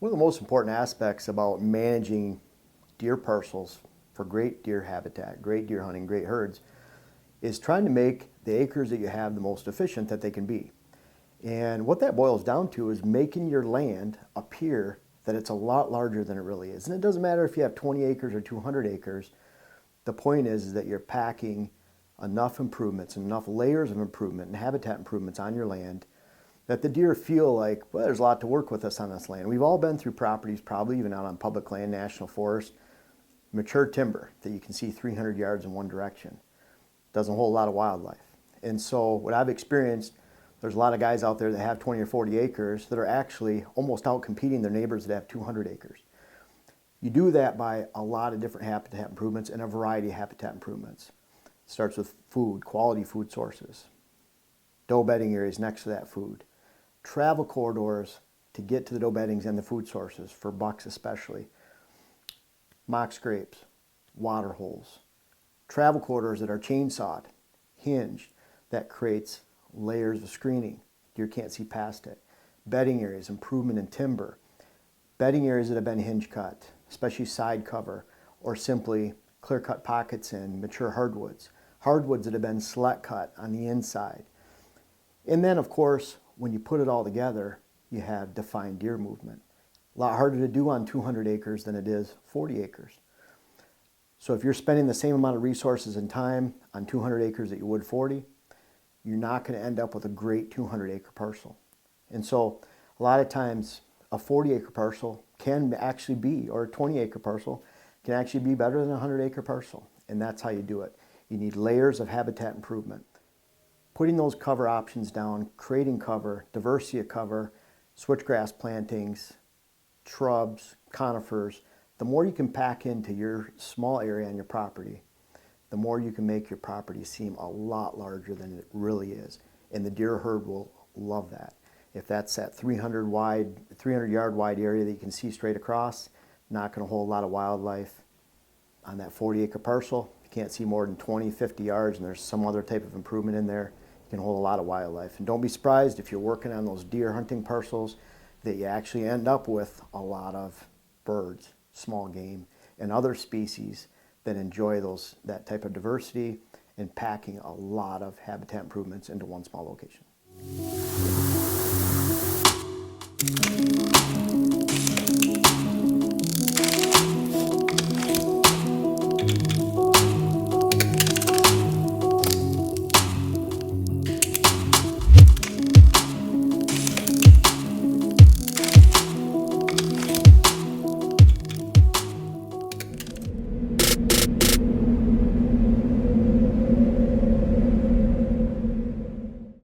One of the most important aspects about managing deer parcels for great deer habitat, great deer hunting, great herds, is trying to make the acres that you have the most efficient that they can be. And what that boils down to is making your land appear that it's a lot larger than it really is. And it doesn't matter if you have 20 acres or 200 acres. The point is that you're packing enough improvements, enough layers of improvement and habitat improvements on your land that the deer feel like, well, there's a lot to work with us on this land. We've all been through properties, probably even out on public land, national forest, mature timber that you can see 300 yards in one direction. Doesn't hold a lot of wildlife. And so what I've experienced, there's a lot of guys out there that have 20 or 40 acres that are actually almost out competing their neighbors that have 200 acres. You do that by a lot of different habitat improvements and a variety of habitat improvements. It starts with food, quality food sources, doe bedding areas next to that food, travel corridors to get to the doe beddings and the food sources, for bucks especially, mock scrapes, water holes, travel corridors that are chainsawed, hinged, that creates layers of screening. Deer can't see past it. Bedding areas, improvement in timber. Bedding areas that have been hinge cut, especially side cover, or simply clear cut pockets in mature hardwoods. Hardwoods that have been select cut on the inside. And then of course, when you put it all together, you have defined deer movement. A lot harder to do on 200 acres than it is 40 acres. So if you're spending the same amount of resources and time on 200 acres that you would 40, you're not going to end up with a great 200 acre parcel. And so a lot of times a 40 acre parcel can actually be, or a 20 acre parcel can actually be better than a 100 acre parcel. And that's how you do it. You need layers of habitat improvement. Putting those cover options down, creating cover, diversity of cover, switchgrass plantings, shrubs, conifers, the more you can pack into your small area on your property, the more you can make your property seem a lot larger than it really is. And the deer herd will love that. If that's that 300 yard wide area that you can see straight across, not going to hold a lot of wildlife. On that 40 acre parcel, you can't see more than 20, 50 yards and there's some other type of improvement in there, you can hold a lot of wildlife. And don't be surprised if you're working on those deer hunting parcels that you actually end up with a lot of birds, small game, and other species that enjoy that type of diversity and packing a lot of habitat improvements into one small location.